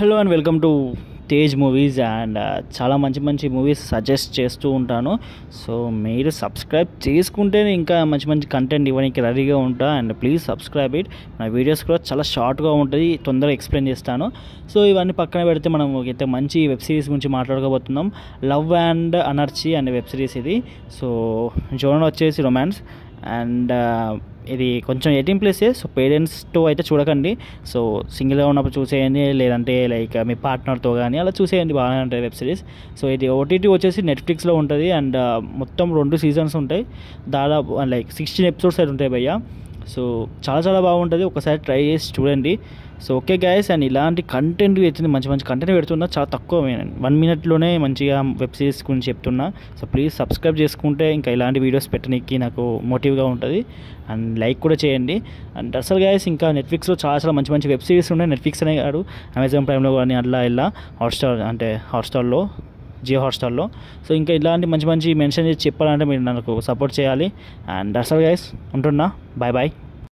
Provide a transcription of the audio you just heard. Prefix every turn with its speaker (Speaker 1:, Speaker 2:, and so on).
Speaker 1: Hello and welcome to Tej movies and చాలా మంచి మంచి మూవీస్ సజెస్ట్ చేస్తూ ఉంటాను. సో మీరు సబ్స్క్రైబ్ చేసుకుంటేనే ఇంకా మంచి మంచి కంటెంట్ ఇవ్వడానికి రెడీగా ఉంటా. And please subscribe it. నా వీడియోస్ కూడా చాలా షార్ట్గా ఉంటుంది, తొందరగా ఎక్స్ప్లెయిన్ చేస్తాను. సో ఇవన్నీ పక్కన పెడితే మనం అయితే మంచి వెబ్ సిరీస్ గురించి మాట్లాడుకోబోతున్నాం. లవ్ అండ్ అనర్చీ అనే వెబ్ సిరీస్ ఇది. సో జోనర్ వచ్చేసి రొమాన్స్ అండ్ ఇది కొంచెం 18+. సో పేరెంట్స్తో అయితే చూడకండి. సో సింగిల్గా ఉన్నప్పుడు చూసేయండి, లేదంటే లైక్ మీ పార్ట్నర్తో కానీ అలా చూసేయండి, బాగానే ఉంటుంది వెబ్ సిరీస్. సో ఇది ఓటీటీ వచ్చేసి నెట్ఫ్లిక్స్లో ఉంటుంది అండ్ మొత్తం 2 సీజన్స్ ఉంటాయి. దాదాపు లైక్ 16 ఎపిసోడ్స్ అయితే ఉంటాయి భయ్య. సో చాలా బాగుంటుంది, ఒకసారి ట్రై చేసి చూడండి. సో ఓకే గైస్, అండ్ ఇలాంటి కంటెంట్ వచ్చింది, మంచి మంచి కంటెంట్ పెడుతున్నా, చాలా తక్కువ 1 మినిట్లోనే మంచిగా వెబ్ సిరీస్ గురించి చెప్తున్నా. సో ప్లీజ్ సబ్స్క్రైబ్ చేసుకుంటే ఇంకా ఇలాంటి వీడియోస్ పెట్టడానికి నాకు మోటివ్గా ఉంటుంది. అండ్ లైక్ కూడా చేయండి. అండ్ అసలు గైస్ ఇంకా నెట్ఫ్లిక్స్లో చాలా మంచి మంచి వెబ్ సిరీస్ ఉన్నాయి. నెట్ఫ్లిక్స్ అనే కాదు, అమెజాన్ ప్రైమ్లో కానీ అలా హాట్స్టార్లో జియో హాట్స్టార్లో. సో ఇంకా ఇలాంటి మంచి మంచి మెన్షన్ చేసి చెప్పాలంటే మీరు నాకు సపోర్ట్ చేయాలి. అండ్ అసలు గైస్ ఉంటున్నా, బాయ్.